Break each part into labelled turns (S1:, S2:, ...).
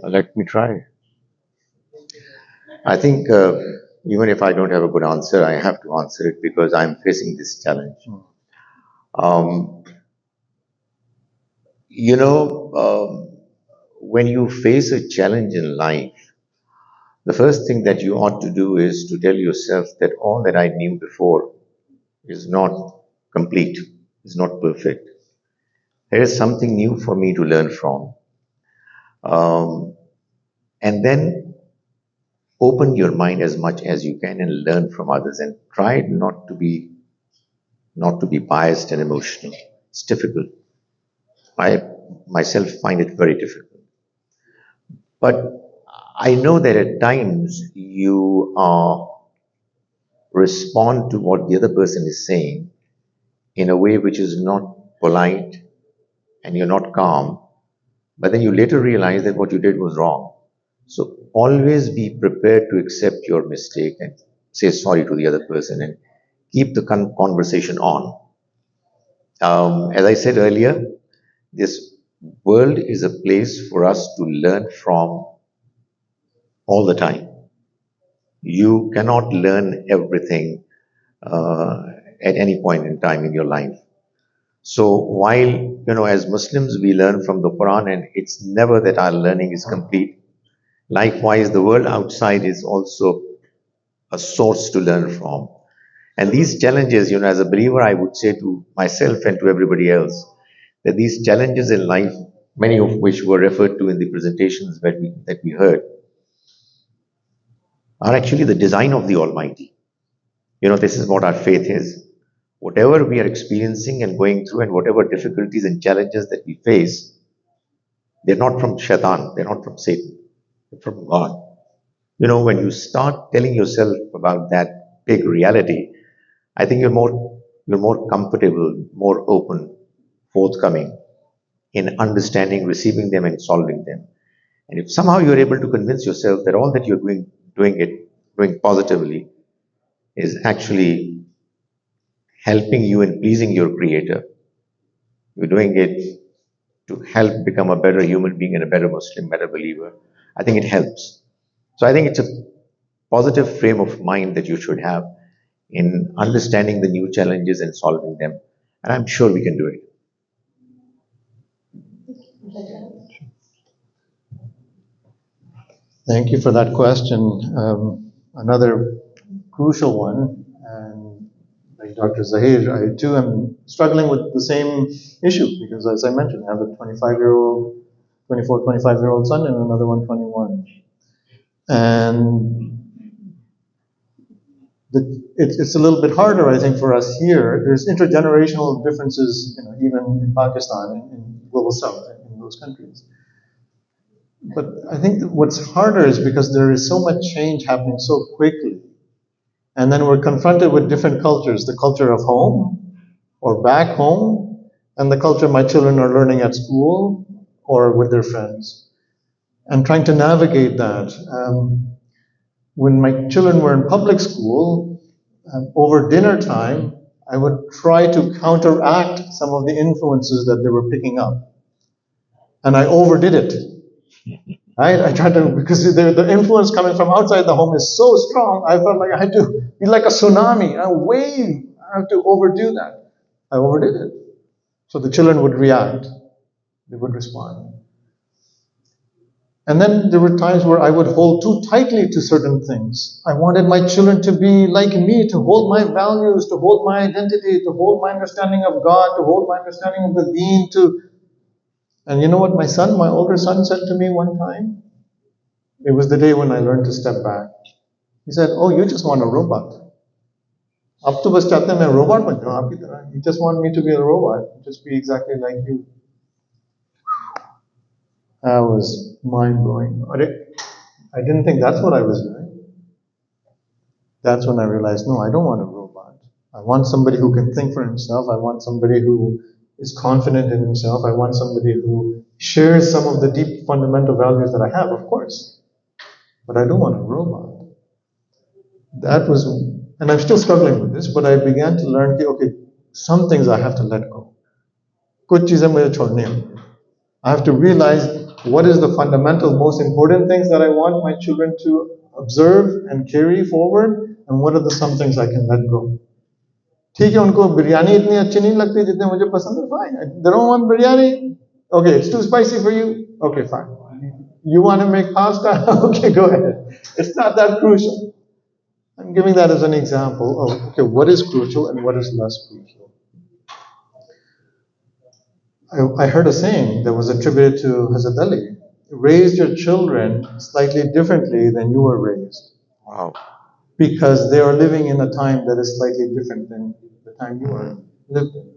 S1: Let me try. I think even if I don't have a good answer, I have to answer it because I'm facing this challenge. Um, when you face a challenge in life, the first thing that you ought to do is to tell yourself that all that I knew before is not complete, is not perfect. There is something new for me to learn from. Um, and then open your mind as much as you can and learn from others and try not to be biased and emotional. It's difficult. I myself find it very difficult. But I know that at times you respond to what the other person is saying in a way which is not polite and you're not calm, but then you later realize that what you did was wrong. So always be prepared to accept your mistake and say sorry to the other person and keep the conversation on. As I said earlier, this world is a place for us to learn from all the time. You cannot learn everything uh, at any point in time in your life. So while, as Muslims, we learn from the Quran, and it's never that our learning is complete. Likewise, the world outside is also a source to learn from. And these challenges, as a believer, I would say to myself and to everybody else, that these challenges in life, many of which were referred to in the presentations that we heard, are actually the design of the Almighty. This is what our faith is. Whatever we are experiencing and going through, and whatever difficulties and challenges that we face, they're not from Shaitan, they're not from Satan, they're from God. When you start telling yourself about that big reality, I think you're more comfortable, more open, forthcoming in understanding, receiving them, and solving them. And if somehow you're able to convince yourself that all that you're doing positively, is actually helping you in pleasing your Creator, you're doing it to help become a better human being and a better Muslim, better believer, I think it helps. So I think it's a positive frame of mind that you should have in understanding the new challenges and solving them. And I'm sure we can do it.
S2: Thank you for that question. Another crucial one, and like Dr. Zaheer, I too am struggling with the same issue because, as I mentioned, I have a 25-year-old, 24, 25-year-old son and another one 21. And it's a little bit harder, I think, for us here. There's intergenerational differences, even in Pakistan, in Global South, in those countries. But I think that what's harder is because there is so much change happening so quickly. And then we're confronted with different cultures, the culture of home or back home, and the culture my children are learning at school or with their friends. And trying to navigate that. When my children were in public school, over dinner time, I would try to counteract some of the influences that they were picking up. And I overdid it. Right? I tried to, because the influence coming from outside the home is so strong, I felt like I had to be like a tsunami, a wave. I have to overdo that. I overdid it. So the children would react, they would respond. And then there were times where I would hold too tightly to certain things. I wanted my children to be like me, to hold my values, to hold my identity, to hold my understanding of God, to hold my understanding of the deen, and you know what my older son said to me one time? It was the day when I learned to step back. He said, "Oh, you just want a robot. Ab to bas chahte hain main robot ban jaun aapki tarah. You just want me to be a robot, just be exactly like you." That was mind-blowing. I didn't think that's what I was doing. That's when I realized, no, I don't want a robot. I want somebody who can think for himself. I want somebody who is confident in himself. I want somebody who shares some of the deep fundamental values that I have, of course. But I don't want a robot. That was, and I'm still struggling with this, but I began to learn, okay, some things I have to let go. कुछ चीजें मुझे छोड़नी हैं. I have to realize What is the fundamental, most important things that I want my children to observe and carry forward, and what are the some things I can let go? ठीक है उनको बिरयानी इतनी अच्छी नहीं लगती जितने मुझे पसंद है fine. They don't want biryani. Okay, it's too spicy for you. Okay, fine. You want to make pasta? Okay, go ahead. It's not that crucial. I'm giving that as an example of okay, what is crucial and what is less crucial. I heard a saying that was attributed to Hazrat Ali. Raise your children slightly differently than you were raised.
S1: Wow.
S2: Because they are living in a time that is slightly different than the time you are lived in.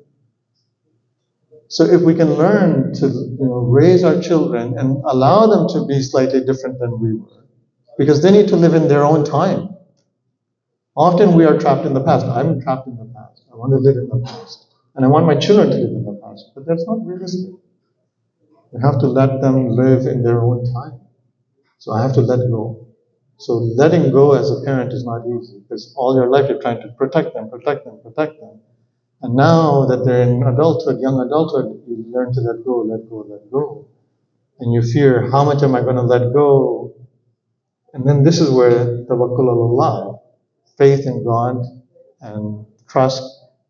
S2: So if we can learn to raise our children and allow them to be slightly different than we were, because they need to live in their own time. Often we are trapped in the past. I'm trapped in the past. I want to live in the past. And I want my children to live in the past. But that's not realistic. We have to let them live in their own time. So I have to let go. So letting go as a parent is not easy because all your life you're trying to protect them, protect them, protect them. And now that they're in adulthood, young adulthood, you learn to let go, let go, let go. And you fear, how much am I going to let go? And then this is where tawakkul Allah, faith in God and trust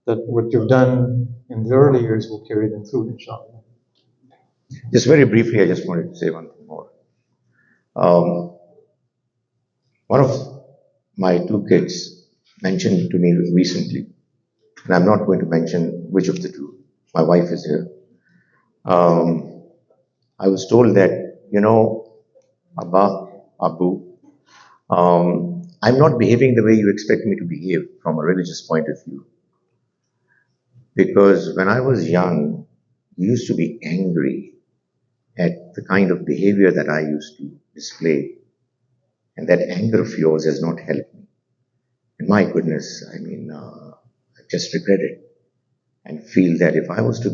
S2: that what you've done in the early years will carry them through, inshallah.
S1: Just very briefly, I just wanted to say one thing more. One of my two kids mentioned to me recently, and I'm not going to mention which of the two. My wife is here. I was told that, Abba, Abu, I'm not behaving the way you expect me to behave from a religious point of view. Because when I was young, you used to be angry at the kind of behavior that I used to display. And that anger of yours has not helped me. And my goodness, I just regret it and feel that if I was to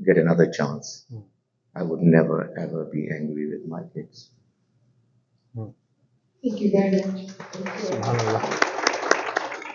S1: get another chance, I would never ever be angry with my kids.
S3: Thank you very much.
S2: SubhanAllah.